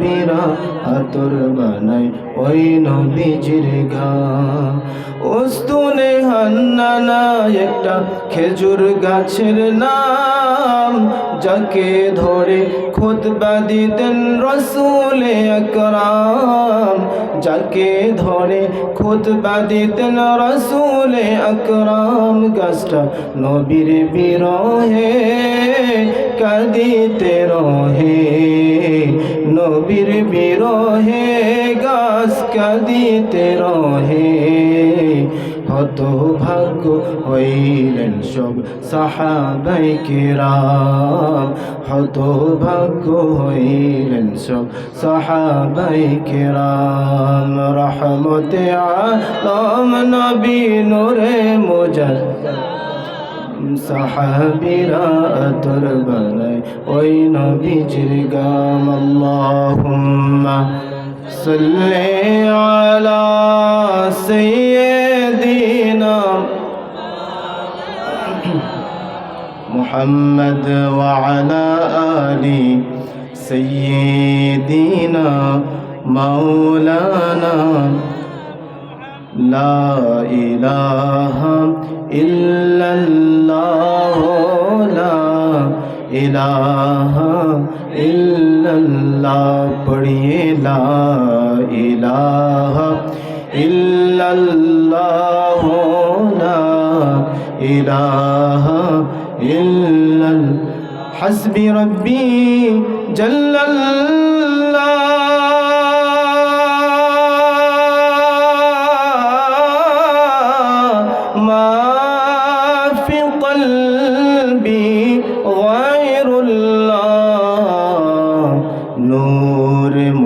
নবীরা আতর বানায় ওই নবীজির ঘাম। উস্তুনে হান্নানা একটা খেজুর গাছের নাম, যাকে ধরে খুতবা দিতেন রসুলে আকরাম, যাকে ধরে খুতবা দিতেন রসুলে আকরাম। গাছটা নবীর বিরহে কাঁদিতে রহে, নবীর বিরহে গাছ কাঁদিতে রহে। হতভাগ্য হইলেন সব সাহাবায়ে কেরাম, হতভাগ্য হইলেন সব সাহাবায়ে কেরাম। রহমতে আলম নবী নূরে মুজাদ্দদ, সাহাবীরা আতর বানায় ওই নবীজির গাম। আল্লাহুম্মা সাল্লি আলা সাইয়্যিদিনা মুহাম্মদ ওয়া আলা আলি সাইয়্যিদিনা মাওলানা। লা ইলাহা ইল্লাল্লাহ, লা ইলাহা ইল্লাল্লাহ। পড়িয়ে লা ইলাহা ইল্লাল্লাহ, লা ইলাহা ইল্লাল্লাহ। হাসবি রব্বি জাল্লাল্লাহ,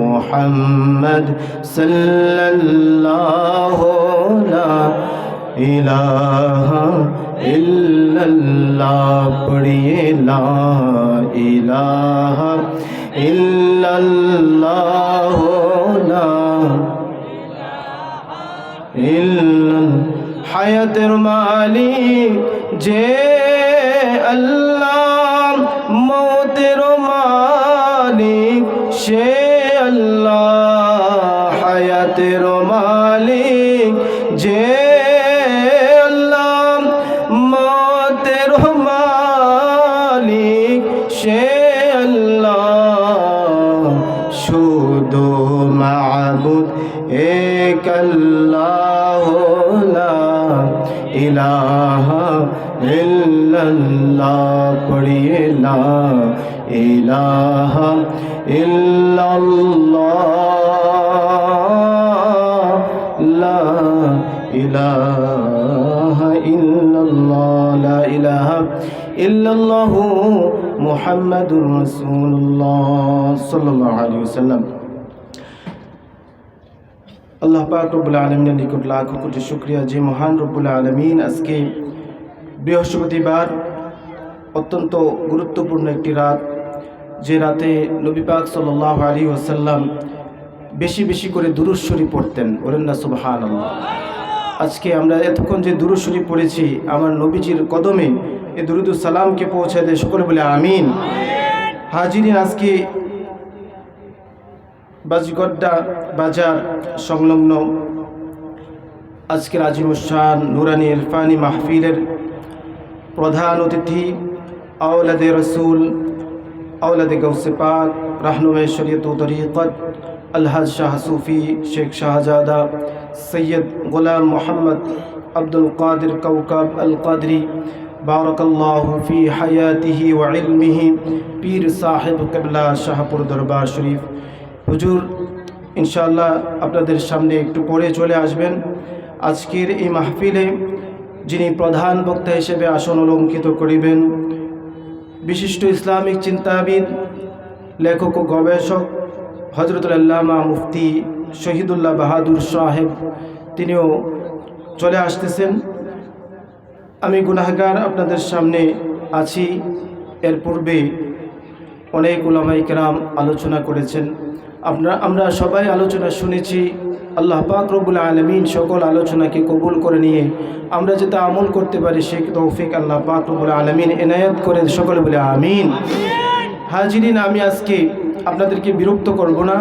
মুহাম্মদ সাল্লাল্লাহু লা ইলাহা ইল্লাল্লাহ। পড়িয়ে লা ইলাহা ইল্লাল্লাহ, লা ইল্লাল্লাহ। হায়াতের মালিক যে আল্লাহ, মৌতের মালিক সে আল্লাহ। হায়াতের মালিক যে আল্লাহ, মৌতের মালিক সে আল্লাহ। শুধু মাবুদ এক আল্লাহ, লা ইলাহা ইল্লাল্লাহ। পড়িয়ে লা ইলাহা ইল্লাল্লাহ, লা ইলাহা ইল্লাল্লাহ, লা ইলাহা ইল্লাল্লাহু মুহাম্মাদুর রাসূলুল্লাহ সাল্লাল্লাহু আলাইহি ওয়াসাল্লাম। আল্লাহ পাক রব্বুল আলামিনের নিকট লাখ কোটি শুকরিয়া যে মহান রব্বুল আলামিন আজকে বৃহস্পতিবার অত্যন্ত গুরুত্বপূর্ণ একটি রাত, যে রাতে নবী পাক সাল্লাল্লাহু আলাইহি ওয়াসাল্লাম বেশি বেশি করে দুরূদ শরীফ পড়তেন। বলেন না সুবহানাল্লাহ। আজকে আমরা এতক্ষণ যে দুরূদ শরীফ পড়েছি, আমার নবীজির কদমে এই দুরূদ ও সালামকে পৌঁছায় দেয়, সকলে বলে আমিন। হাজিরিন, আজকে বাজিগড্ডা বাজার সংলগ্ন আজকের আজিমুশান নুরানি ইরফানি মাহফিলের প্রধান অতিথি আওলাদে রসুল, আওলাদে গৌসে পাক, রাহনুমায়ে শরীয়ত ও তরিকত আলহাজ শাহ সুফি শেখ শাহজাদা সৈয়দ গোলাম মোহাম্মদ আব্দুল কাদের কৌকব আল কাদরি বারাকাল্লাহু ফি হায়াতিহি ওয়া ইলমিহি, পীর সাহেব কিবলা শাহপুর দরবার শরীফ। হুজুর ইনশাআল্লাহ আপনাদের সামনে একটু পরে চলে আসবেন। আজকের এই মাহফিলে যিনি প্রধান বক্তা হিসেবে আসন অলঙ্কিত করিবেন, বিশিষ্ট ইসলামিক চিন্তাবিদ, লেখক ও গবেষক হযরতুল আল্লামা মুফতি শহীদুল্লাহ বাহাদুর সাহেব, তিনিও চলে আসতেছেন। আমি গুনাহগার আপনাদের সামনে আছি। এর পূর্বে অনেক উলামায়ে কেরাম আলোচনা করেছেন, আমরা সবাই আলোচনা শুনেছি। আল্লাহ পাক রব্বুল আলামিন সকল আলোচনাকে কবুল করে নিয়ে আমরা যাতে আমল করতে পারি সেই তৌফিক আল্লাহ পাক রব্বুল আলামিন এনায়েত করেন, সকলে বলে আমিন। হাজিরিন, আমি আজকে আপনাদেরকে বিরক্ত করব না।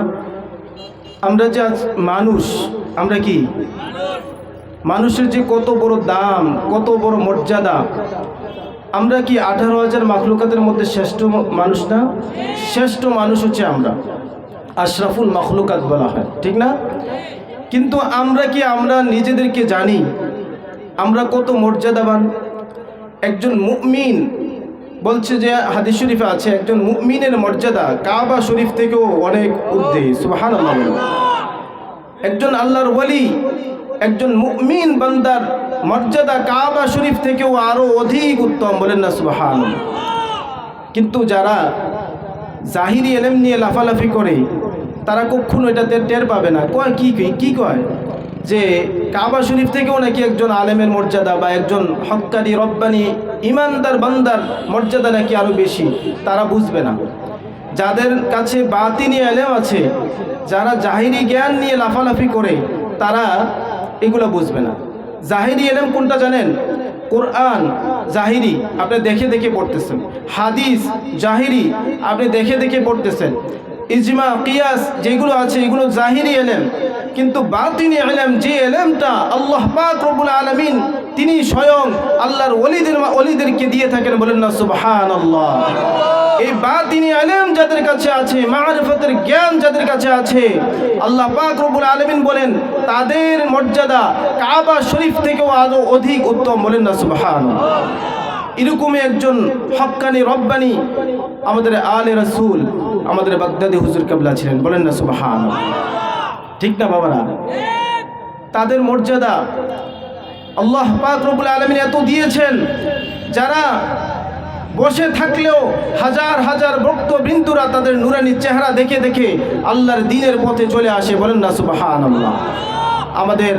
আমরা যে আজ মানুষ, আমরা কি মানুষের যে কত বড় দাম, কত বড় মর্যাদা। আমরা কি 18,000 মাখলুকাতের মধ্যে শ্রেষ্ঠ মানুষ না? শ্রেষ্ঠ মানুষ হচ্ছে আমরা, আশরাফুল মাখলুকাত বলা হয়, ঠিক না? কিন্তু আমরা নিজেদেরকে জানি আমরা কত মর্যাদাবান? একজন মুমিন বলছে যে হাদিস শরীফে আছে, একজন মুমিনের মর্যাদা কাবা শরীফ থেকেও অনেক ঊর্ধ্বে। সুবহানাল্লাহ। একজন আল্লাহর ওয়ালি, একজন মুমিন বান্দার মর্যাদা কাবা শরীফ থেকেও আরো অধিক উত্তম, বলেন না সুবহানাল্লাহ। কিন্তু যারা জাহিরি ইলম নিয়ে লাফালাফি করে তারা কখনো এটাতে টের পাবে না। কয় কি কয় যে কাবা শরীফ থেকেও নাকি একজন আলেমের মর্যাদা বা একজন হক্কানি রব্বানি ইমানদার বান্দার মর্যাদা নাকি আরো বেশি। তারা বুঝবে না। যাদের কাছে বাতিনি ইলম আছে, যারা জাহিরি জ্ঞান নিয়ে লাফালাফি করে, তারা এগুলো বুঝবে না। জাহিরি ইলম কোনটা জানেন? কোরআন জাহিরি, আপনি দেখে দেখে পড়তেছেন। হাদিস জাহিরি, আপনি দেখে দেখে পড়তেছেন। ইজমা কিয়াস যেগুলো আছে এগুলো জাহিরি ইলম। কিন্তু বাতিনি ইলম, যে ইলমটা আল্লাহ পাক রব্বুল আলামিন তিনি স্বয়ং আল্লাহর ওলিদেরকে দিয়ে থাকেন, বলেন না সুবহানাল্লাহ। এই বাতিনি ইলম যাদের কাছে আছে, মারিফতের জ্ঞান যাদের কাছে আছে, আল্লাহ পাক রব্বুল আলামিন বলেন তাদের মর্যাদা কাবা শরীফ থেকেও আরো অধিক উত্তম, বলেন না সুবহানাল্লাহ। এরকমই একজন হক্কানি রব্বানি আমাদের আলে রাসূল, আমাদের বাগদাদি হুজুর কিবলা ছিলেন, বলেন না সুবহানাল্লাহ। ঠিক না বাবারা? তাদের মর্যাদা আল্লাহ পাক রব্বুল আলামিন এত দিয়েছেন, যারা বসে থাকলেও হাজার হাজার ভক্তবৃন্দরা তাদের নুরানি চেহারা দেখে দেখে আল্লাহর দ্বীনের পথে চলে আসে, বলেন না সুবহানাল্লাহ। আমাদের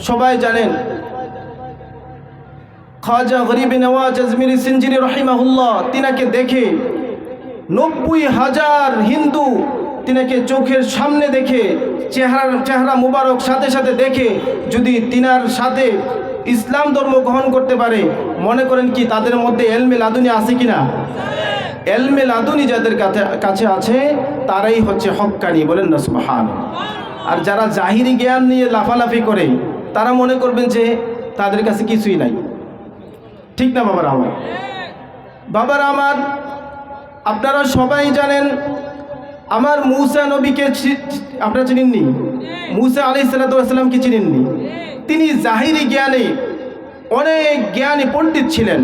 সবাই জানেন খাজা গরিব নওয়াজ আজমিরি সিঞ্জিরি রহিমাহুল্লাহ, তিনাকে দেখে 90,000 হিন্দু তিনাকে চোখের সামনে দেখে, চেহারা মুবারক সাথে সাথে দেখে যদি তিনার সাথে ইসলাম ধর্ম গ্রহণ করতে পারে, মনে করেন কি তাদের মধ্যে এলমে লাদুনি আছে কিনা? এলমে লাদুনি যাদের কাছে আছে তারাই হচ্ছে হক্কানি, বলেন না সুবহানাল্লাহ। আর যারা জাহিরি জ্ঞান নিয়ে লাফালাফি করে তারা মনে করবেন যে তাদের কাছে কিছুই নাই। ঠিক না বাবারা আমার? বাবারা আমার, আপনারা সবাই জানেন আমার মূসা নবীকে আপনারা চিনেননি? মূসা আলাইহিস সালামকে চিনেননি? তিনি জাহিরি জ্ঞানে অনেক জ্ঞানী পণ্ডিত ছিলেন।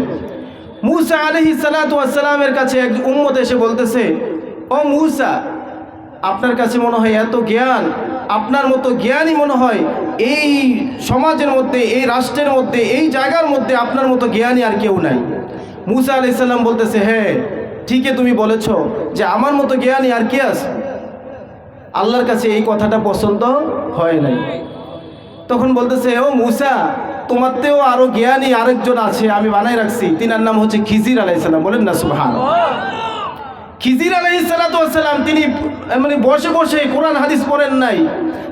মূসা আলাইহিস সালামের কাছে এক উম্মত এসে বলতেছে, ও মূসা, আপনার কাছে মনে হয় এত জ্ঞান, আপনার মতো জ্ঞানী মনে হয় এই সমাজের মধ্যে, এই রাষ্ট্রের মধ্যে, এই জায়গার মধ্যে আপনার মতো জ্ঞানী আর কেউ নাই। মূসা আলাইহিস সালাম বলতেছে, হ্যাঁ ঠিকই তুমি বলেছ যে আমার মতো জ্ঞানী আর কে আছে? আল্লাহর কাছে এই কথাটা পছন্দ হয় নাই। তখন বলতেছে, ও মূসা, তোমারতেও আরো জ্ঞানী আরেকজন আছে, আমি বানাই রাখছি, তিনার নাম হচ্ছে খিজির আলাইহিস সালাম, বলেন না সুবহানাল্লাহ। খিজির আলাইহিস সালাম তিনি মানে বসে বসে কোরআন হাদিস পড়েন নাই,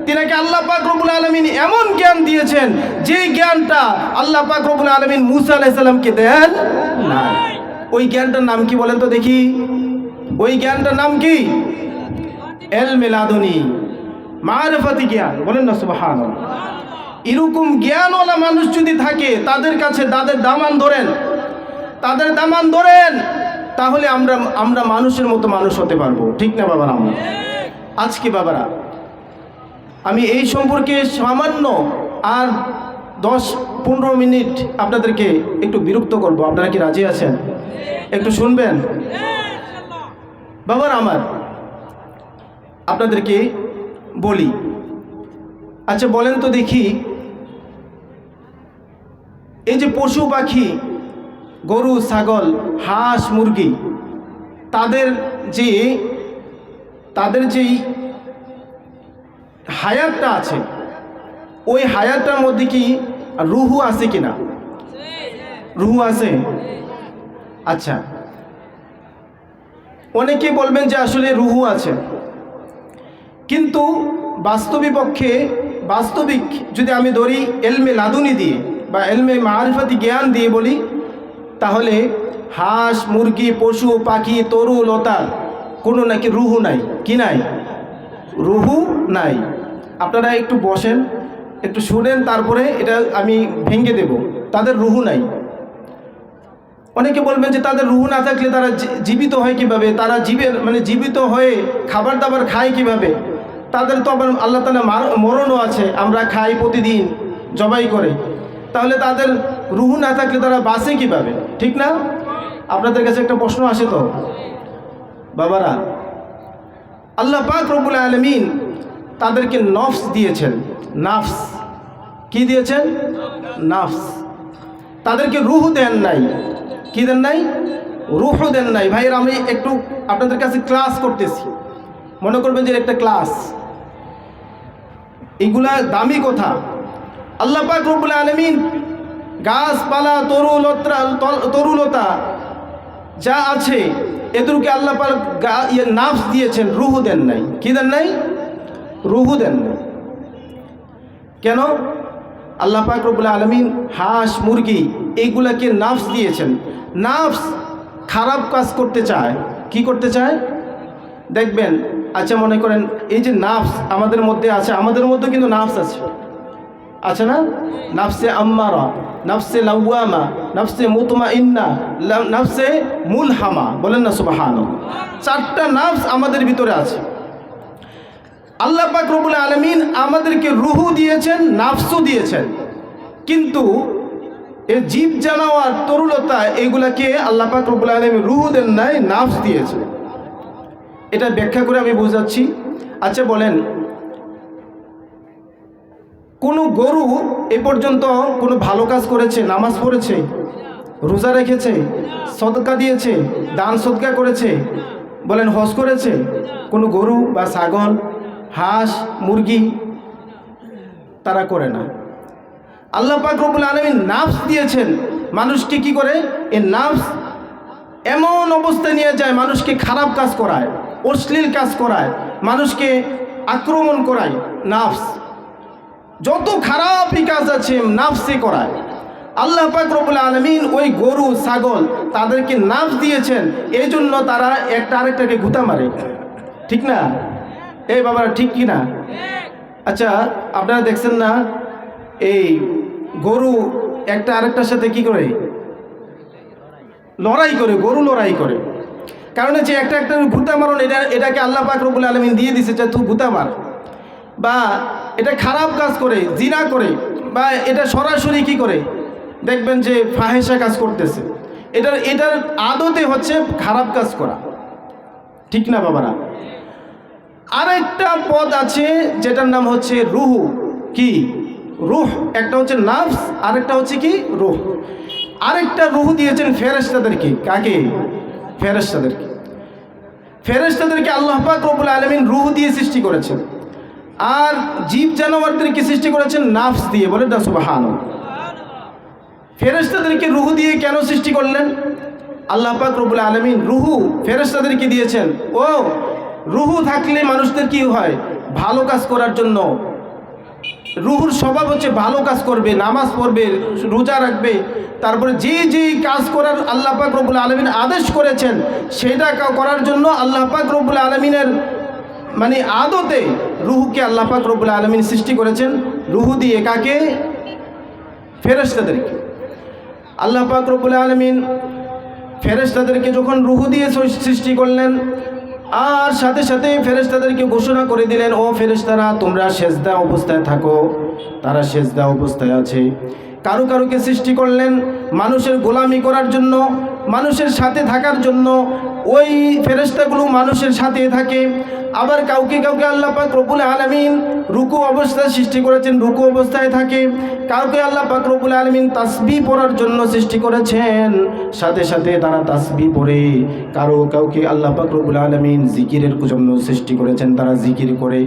তিনাকে আল্লাহ পাক রব্বুল আলামিন এমন জ্ঞান দিয়েছেন যে জ্ঞানটা আল্লাহ পাক রব্বুল আলামিন মূসা আলাইহিস সালামকে দেন না। ওই জ্ঞানটার নাম কি বলেন তো দেখি? ওই জ্ঞানটার নাম কি? এলমে লাদুনি, মারিফাতি জ্ঞান, বলেন না সুবহানাল্লাহ। এরকম জ্ঞানওয়ালা মানুষ যদি থাকে তাদের কাছে তাদের দামান ধরেন, তাহলে আমরা মানুষের মতো মানুষ হতে পারবো। ঠিক না বাবারা আমার? আজকে বাবারা আমি এই সম্পর্কে সামান্য আর 10-15 মিনিট আপনাদেরকে একটু বিরক্ত করব। আপনারা কি রাজি আছেন? একটু শুনবেন বাবারা আমার? আপনাদেরকে বলি, আচ্ছা বলেন তো দেখি, এই যে পশু পাখি, গরু ছাগল হাঁস মুরগি, তাদের যে হায়াতটা আছে, ওই হায়াতটার মধ্যে কি রুহু আছে কিনা? রুহু আছে? আচ্ছা, অনেকে বলবেন যে আসলে রুহু আছে, কিন্তু বাস্তবিক যদি আমি ধরি এলমে লাদুনি দিয়ে বা এলমে মারিফাতি জ্ঞান দিয়ে বলি, তাহলে হাঁস মুরগি পশু পাখি তরু লতা কোনো নাকি রুহু নাই। কি নাই? রুহু নাই। আপনারা একটু বসেন, একটু শুনেন, তারপরে এটা আমি ভেঙে দেব। তাদের রুহু নাই। অনেকে বলবেন যে তাদের রুহু না থাকলে তারা জীবিত হয় কিভাবে, তারা জীবিত হয়ে খাবার দাবার খায় কিভাবে? তাদের তো আবার আল্লাহ তাআলা মরণও আছে, আমরা খাই প্রতিদিন জবাই করে। তাহলে তাদের রুহু না থাকলে তারা বাঁচে কিভাবে? ঠিক না? আপনাদের কাছে একটা প্রশ্ন আসে তো বাবারা, আল্লাহ পাক রব্বুল আলামিন তাদেরকে নফস দিয়েছেন। নাফস কি দিয়েছেন? নাফস। তাদেরকে রুহু দেন নাই। কি দেন নাই? রুহু দেন নাই। ভাইয়ের, আমি একটু আপনাদের কাছে ক্লাস করতেছি, মনে করবেন যে একটা ক্লাস। এগুলা দামি কথা। আল্লাহ পাক রব্বুল আলামিন গাছপালা, তরুলতা যা আছে এদেরকে আল্লাহ পাক নাফস দিয়েছেন, রুহু দেন নাই। কি দেন নাই? রুহু দেন নাই। কেন? আল্লাহ পাক রব্বুল আলামিন হাঁস, মুরগি এইগুলাকে নাফস দিয়েছেন। নাফস খারাপ কাজ করতে চায়। কি করতে চায়? দেখবেন, আচ্ছা মনে করেন এই যে নাফস আমাদের মধ্যে আছে, আমাদের মধ্যে কিন্তু নাফস আছে না? নাফসে আম্মারা, নাফসে লাওয়ামা, নাফসে মুতমাইন্না, নাফসে মুলহামা। বলেন না সুবহানাল্লাহ। 4টা নাফস আমাদের ভিতরে আছে। আল্লাহ পাক রব্বুল আলামিন আমাদেরকে রুহু দিয়েছেন, নাফসও দিয়েছেন, কিন্তু এই জীব জানোয়ার, তরুলতা এগুলাকে আল্লাহ পাক রব্বুল আলামিন রুহু দেন নাই, নাফস দিয়েছে। এটা ব্যাখ্যা করে আমি বোঝাচ্ছি। আচ্ছা বলেন, কোনো গরু এ পর্যন্ত কোনো ভালো কাজ করেছে? নামাজ পড়েছে, রোজা রেখেছে, সদকা দিয়েছে, দান সদকা করেছে? বলেন, হজ করেছে? কোনো গরু বা ছাগল, হাঁস, মুরগি তারা করে না। আল্লাহ পাক রব্বুল আলামিন নাফস দিয়েছেন। মানুষকে কি করে? এই নাফস এমন অবস্থায় নিয়ে যায়, মানুষকে খারাপ কাজ করায়, অশ্লীল কাজ করায়, মানুষকে আক্রমণ করায়। নাফস যত খারাপই কাজ আছে নাফসে করায়। আল্লাহ পাক রব্বুল আলামিন ওই গরু, ছাগল তাদেরকে নাফস দিয়েছেন, এই জন্য তারা একটা আরেকটাকে গুঁতা মারে। ঠিক না? এই বাবারা, ঠিক কি না? আচ্ছা আপনারা দেখছেন না, এই গরু একটা আরেকটার সাথে কি করে? লড়াই করে। গরু লড়াই করে, কারণ যে একটা গুঁতা মারণ, এটাকে আল্লাহ পাক রব্বুল আলামিন দিয়ে দিছে যে তুই গুঁতা মার। বা এটা খারাপ কাজ করে, জিনা করে, বা এটা সরাসরি কি করে দেখবেন যে ফাহেসা কাজ করতেছে। এটার আদতে হচ্ছে খারাপ কাজ করা। ঠিক না বাবারা? আরেকটা পদ আছে যেটার নাম হচ্ছে রুহু। কি? রুহ। একটা হচ্ছে নাফস, আরেকটা হচ্ছে কি? রুহ। আরেকটা রুহু দিয়েছেন ফেরেশতাদেরকে। কাকে? ফেরেশতাদেরকে। ফেরেশতাদেরকে আল্লাহ পাক রব্বুল আলামিন রুহু দিয়ে সৃষ্টি করেছেন, আর জীব জানোয়ারদেরকে সৃষ্টি করেছেন নাফস দিয়ে। বলেন না সুবহানাল্লাহ। ফেরেশতাদেরকে রুহু দিয়ে কেন সৃষ্টি করলেন? আল্লাহ পাক রব্বুল আলামিন রুহু ফেরেশতাদেরকে দিয়েছেন। ও রুহু থাকলে মানুষদের কি হয়? ভালো কাজ করার জন্য। রুহুর স্বভাব হচ্ছে ভালো কাজ করবে, নামাজ পড়বে, রোজা রাখবে, তারপরে যে কাজ করার আল্লাহ পাক রব্বুল আলামিন আদেশ করেছেন সেটা করার জন্য আল্লাহ পাক রব্বুল আলামিনের আদতে রুহুকে আল্লাহ পাক রব্বুল আলামিন সৃষ্টি করেছেন। রুহু দিয়ে কাকে? ফেরেশতাদেরকে। আল্লাহ পাক রব্বুল আলামিন ফেরেশতাদেরকে যখন রুহু দিয়ে সৃষ্টি করলেন, আর সাথে সাথে ফেরেশতাদেরকে ঘোষণা করে দিলেন, ও ফেরেশতারা তোমরা সেজদা অবস্থায় থাকো। তারা সেজদা অবস্থায় আছে। কারুকে সৃষ্টি করলেন মানুষের গোলামি করার জন্য, মানুষের সাথে থাকার জন্য। ওই ফেরেশতাগুলো মানুষের সাথে থাকে। আবার কাউকে আল্লাহ পাক রব্বুল আলামিন রুকু অবস্থায় সৃষ্টি করেছেন, রুকু অবস্থায় থাকে। কাউকে আল্লাহ পাক রব্বুল আলামিন তাসবিহ পড়ার জন্য সৃষ্টি করেছেন, সাথে সাথে তারা তাসবিহ পড়ে। কাউকে আল্লাহ পাক রব্বুল আলামিন জিকিরের জন্য সৃষ্টি করেছেন, তারা জিকির করে।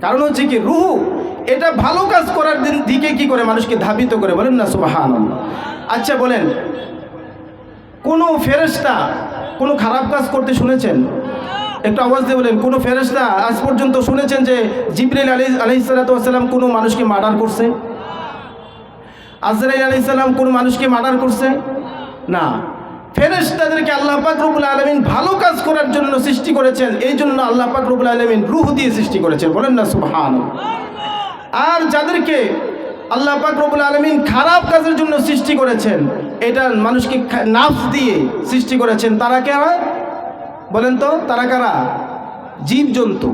কারণ হচ্ছে কি? রুহু এটা ভালো কাজ করার দিকে কি করে? মানুষকে ধাবিত করে। বলেন না সুবহানাল্লাহ। আচ্ছা বলেন, কোনো ফেরেশতা কোনো খারাপ কাজ করতে শুনেছেন? একটু আওয়াজ দিয়ে বলেন, কোনো ফেরেশতা আজ পর্যন্ত শুনেছেন যে জিবরাইল আলাইহিস সালাতু ওয়াস সালাম কোনো মানুষকে মার্ডার করছে? আজরাইল আলাইহিস সালাম কোনো মানুষকে মার্ডার করছে? না। ফেরেশতাদেরকে আল্লাহ পাক রব্বুল আলামিন ভালো কাজ করার জন্য সৃষ্টি করেছেন, এই জন্য আল্লাহ পাক রব্বুল আলামিন রূহ দিয়ে সৃষ্টি করেছেন, বলেন না সুবহানাল্লাহ। আর যাদেরকে আল্লাহ পাক রব্বুল আলামিন খারাপ কাজের জন্য সৃষ্টি করেছেন, এটা মানুষকে নাফস দিয়ে সৃষ্টি করেছেন, তারা কারা বলেন তো? তারা কারা? জীবজন্তু।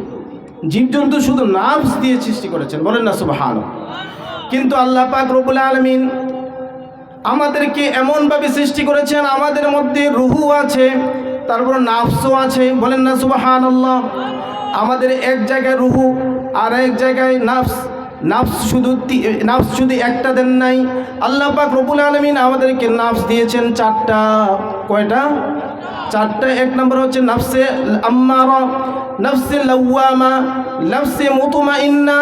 জীবজন্তু শুধু নাফস দিয়ে সৃষ্টি করেছেন, বলেন না সুবহানাল্লাহ। কিন্তু আল্লাহ পাক রব্বুল আলামিন আমাদেরকে এমনভাবে সৃষ্টি করেছেন, আমাদের মধ্যে রুহু আছে, তারপর নাফসও আছে, বলেন না সুবহানাল্লাহ। আমাদের এক জায়গায় রুহু আর এক জায়গায় নাফস। নাফস শুধু একটা দেন নাই, আল্লাহ পাক রব্বুল আলামিন আমাদেরকে নাফস দিয়েছেন চারটা। কয়টা? চারটা। এক নম্বর হচ্ছে নাফসে আম্মারা, নাফসে লাওয়ামা, নাফসে মুতমাইন্না,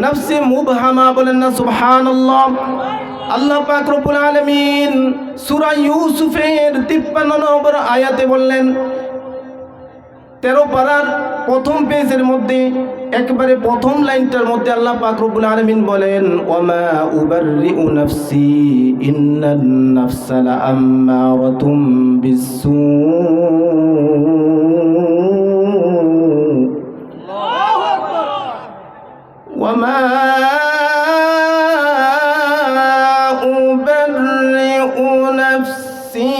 নাফসে মুবহামা, বলেন না সুবহানাল্লাহ। আল্লাহ পাক রব্বুল আলামিন সূরা ইউসুফের 53 নম্বর আয়াতে বললেন, 13 পারার প্রথম পেজের মধ্যে একবারে প্রথম লাইনটার মধ্যে আল্লাহ পাক রব্বুল আলামিন বলেন, ওয়ামা উবাররিউ নাফসি ইন্নান নাফসা লাআম্মারাতুম বিসসু। আল্লাহু আকবার। ওয়ামা উবাররিউ নাফসি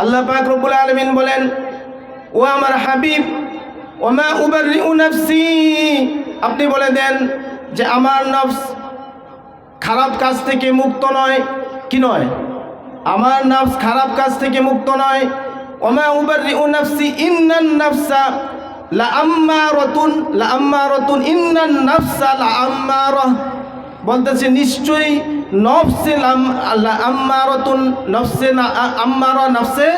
আল্লাহ পাক রব্বুল আলামিন বলেন, ও আমার হাবিব, ওমা উবাররিউ নাফসি, আপনি বলে দেন যে আমার নফস খারাপ কাজ থেকে মুক্ত নয়। কি নয়? আমার নফস খারাপ কাজ থেকে মুক্ত নয়। ওমা উবাররিউ নাফসি ইন্নান নাফসা লাআম্মারাতুন ইন্নান নাফসা লাআম্মারাহ, বলতেছে নিশ্চয়ই নফসে আম্মারাতুন, নফসে না আম্মারা, নফসে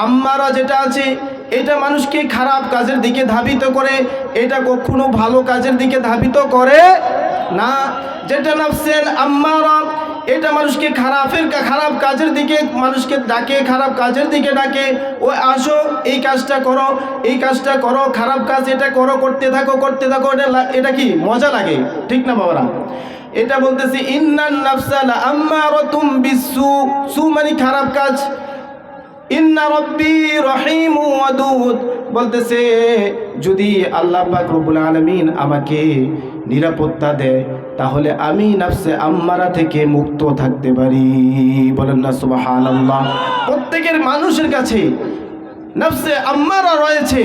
আম্মারা যেটা আছে এটা মানুষকে খারাপ কাজের দিকে ধাবিত করে, এটা কখনো ভালো কাজের দিকে ধাবিত করে না। যেটা নফসে আম্মারা এটা মানুষকে খারাপ কাজের দিকে মানুষকে ডাকে, খারাপ কাজের দিকে ডাকে, ও আসো এই কাজটা করো, এই কাজটা করো, খারাপ কাজ এটা করো, করতে থাকো। এটা কি মজা লাগে? ঠিক না বাবারা? এটা বলতেছে ইন্নান নাফসা লাআম্মারাতুম বিসসু, সু মানে খারাপ কাজ। ইন্না রব্বি রহিম ওয়াদুদ, বলতেছে যদি আল্লাহ পাক রব্বুল আলামিন আমাকে নিরাপত্তা দেয় তাহলে আমি নাফসে আম্মারা থেকে মুক্ত থাকতে পারি, বলেন না সুবহানাল্লাহ। প্রত্যেকের মানুষের কাছে নফসে আম্মারা রয়েছে,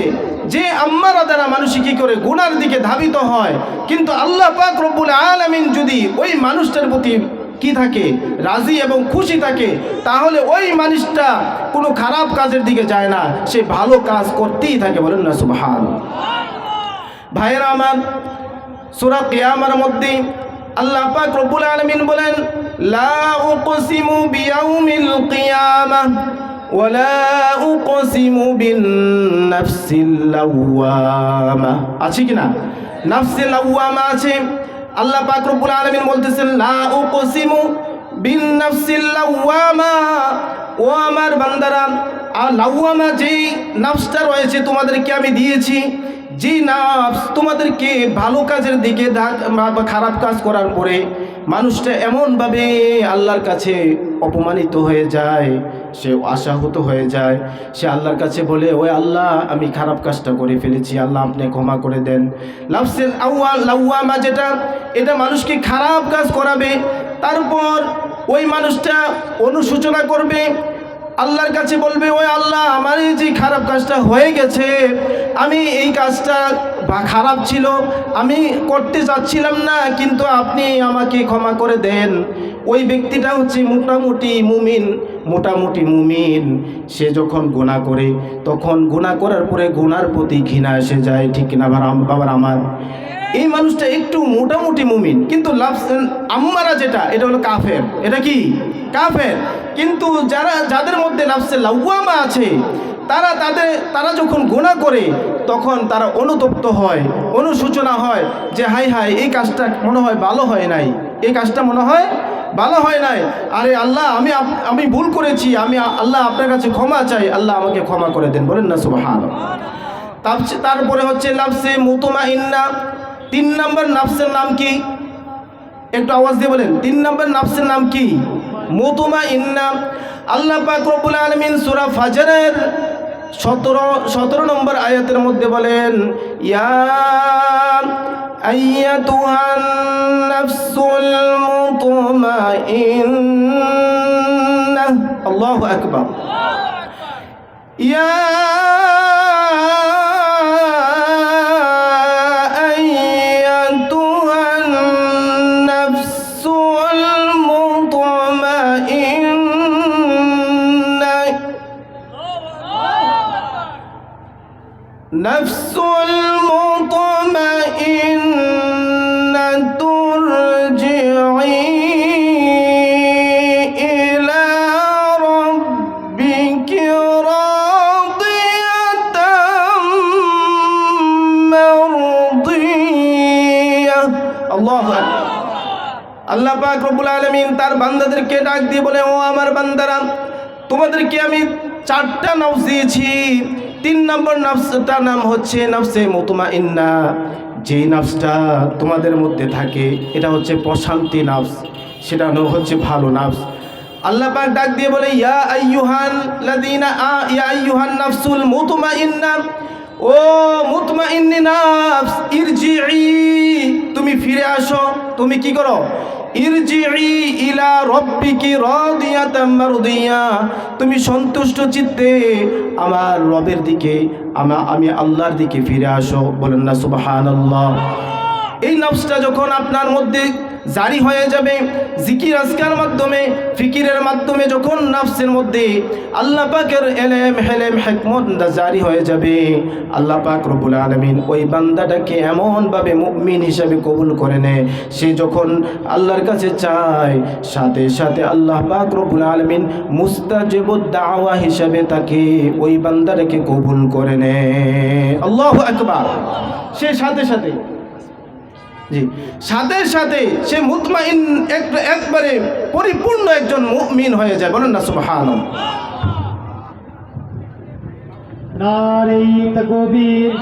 যে আম্মারা দ্বারা মানুষ কি করে গুনার দিকে ধাবিত হয়। কিন্তু আল্লাহ পাক রব্বুল আলামিন যদি ওই মানুষটার প্রতি কি থাকে, রাজি এবং খুশি থাকে, তাহলে ওই মানুষটা কোনো খারাপ কাজের দিকে যায় না, সে ভালো কাজ করতেই থাকে, বলেন না সুবহানাল্লাহ। ভাইরা আমার, সূরা কিয়ামার মধ্যে আল্লাহ পাক রব্বুল আলামিন বলেন, লা উকসিমু বিয়াউমিল কিয়ামাহ ওয়ালা উকসিমু বিন-নাফসিল লাওয়ামা। আছে কিনা? নাফসিল লাওয়ামা আছে। আল্লাহ পাক রব্বুল আলামিন বলতেছেন, লা উকসিমু বিন-নাফসিল লাওয়ামা, ও আমার বান্দারা, আর লাওয়ামা যেই নাফসটা রয়েছে তোমাদেরকে আমি দিয়েছি, যে নাফস তোমাদেরকে ভালো কাজের দিকে খারাপ কাজ করার পরে মানুষটা এমনভাবে আল্লাহর কাছে অপমানিত হয়ে যায়, সে আশাহত হয়ে যায়, সে আল্লাহর কাছে বলে, ওই আল্লাহ আমি খারাপ কাজটা করে ফেলেছি, আল্লাহ আপনি ক্ষমা করে দেন। নাফসের লাওয়ামা যেটা, এটা মানুষকে খারাপ কাজ করাবে, তারপর ওই মানুষটা অনুশোচনা করবে, আল্লাহর কাছে বলবে, ওই আল্লাহ আমার এই যে খারাপ কাজটা হয়ে গেছে, আমি এই কাজটা খারাপ ছিল, আমি করতে চাচ্ছিলাম না, কিন্তু আপনি আমাকে ক্ষমা করে দেন। ওই ব্যক্তিটা হচ্ছে মোটামুটি মুমিন, সে যখন গুনাহ করে তখন গুনাহ করার পরে গুনার প্রতি ঘৃণা এসে যায়, ঠিক কিনা বাবার আমার? এই মানুষটা একটু মোটামুটি মুমিন, কিন্তু আম্মারা যেটা, এটা হলো কাফের। এটা কি? কাফের। কিন্তু যাদের মধ্যে নাফসে লাওয়ামা আছে, তারা যখন গুনাহ করে তখন তারা অনুতপ্ত হয়, অনুশোচনা হয় যে হায় হায়, এই কাজটা মনে হয় ভালো হয় নাই, এই কাজটা মনে হয় ভালো হয় নাই। আরে আল্লাহ, আমি ভুল করেছি, আল্লাহ আপনার কাছে ক্ষমা চাই, আল্লাহ আমাকে ক্ষমা করে দেন। বলেন না সুবহানাল্লাহ। তারপরে হচ্ছে নাফসে মুতমাইন্না। 3 নম্বর নাফসের নাম কি? একটু আওয়াজ দিয়ে বলেন, 3 নম্বর নাফসের নাম কি? মুতমাইন্না। আল্লাহ পাক রব্বুল আলামিন সূরা ফাজরের 17 নম্বর আয়াতের মধ্যে বলেন, ইয়া আইয়াতুহান নাফসুল মুতমাইন্নাহ। আল্লাহু আকবার। ইয়া নাফসুল মুতমাইন্নাতু ইরজিই ইলা রাব্বিকি রাদিয়াতাম মারদিয়াহ। আল্লাহু আকবার। আল্লাহ পাক রব্বুল আলামিন তার বান্দাদেরকে ডাক দিয়ে বলে, ও আমার বান্দারা, তোমাদেরকে আমি 4টা নফস দিয়েছি। 3 নম্বর নফসটার নাম হচ্ছে নফসে মুতমাইন্না। যেই নফসটা তোমাদের মধ্যে থাকে এটা হচ্ছে প্রশান্তি নফস, সেটা হচ্ছে ভালো নফস। আল্লাহ পাক ডাক দিয়ে বলে, ইয়া আইয়ুহান নাফসুল মুতমাইন্না, ও মুতমাইন্নি নফস, ইরজিই, তুমি ফিরে আসো। তুমি কি করো? ইরজিই ইলা রাব্বিকি রাদিয়াতাম মারদিয়া, তুমি সন্তুষ্ট চিত্তে আমার রবের দিকে, আমি আল্লাহর দিকে ফিরে আসো। বলেন না সুবহানাল্লাহ। এই নফসটা যখন আপনার মধ্যে জারি হয়ে যাবে, জিকির আজকার মাধ্যমে, ফিকিরের মাধ্যমে, যখন নফসের মধ্যে আল্লাহ পাকের ইলম, হিলম, হিকমত জারি হয়ে যাবে, আল্লাহ পাক রব্বুল আলামিন ওই বান্দাটাকে এমনভাবে মুমিন হিসেবে কবুল করে নেয়, সে যখন আল্লাহর কাছে চায় সাথে সাথে আল্লাহ পাক রব্বুল আলামিন মুস্তাজিবুদ দাওয়া হিসেবে তাকে, ওই বান্দাটাকে কবুল করে নেয়। আল্লাহু আকবার। সে সাথে সাথে সে মুতমাইন, একবারে পরিপূর্ণ একজন মুমিন হয়ে যায়। বলেন না সুবহানাল্লাহ। নারে তাকবীর।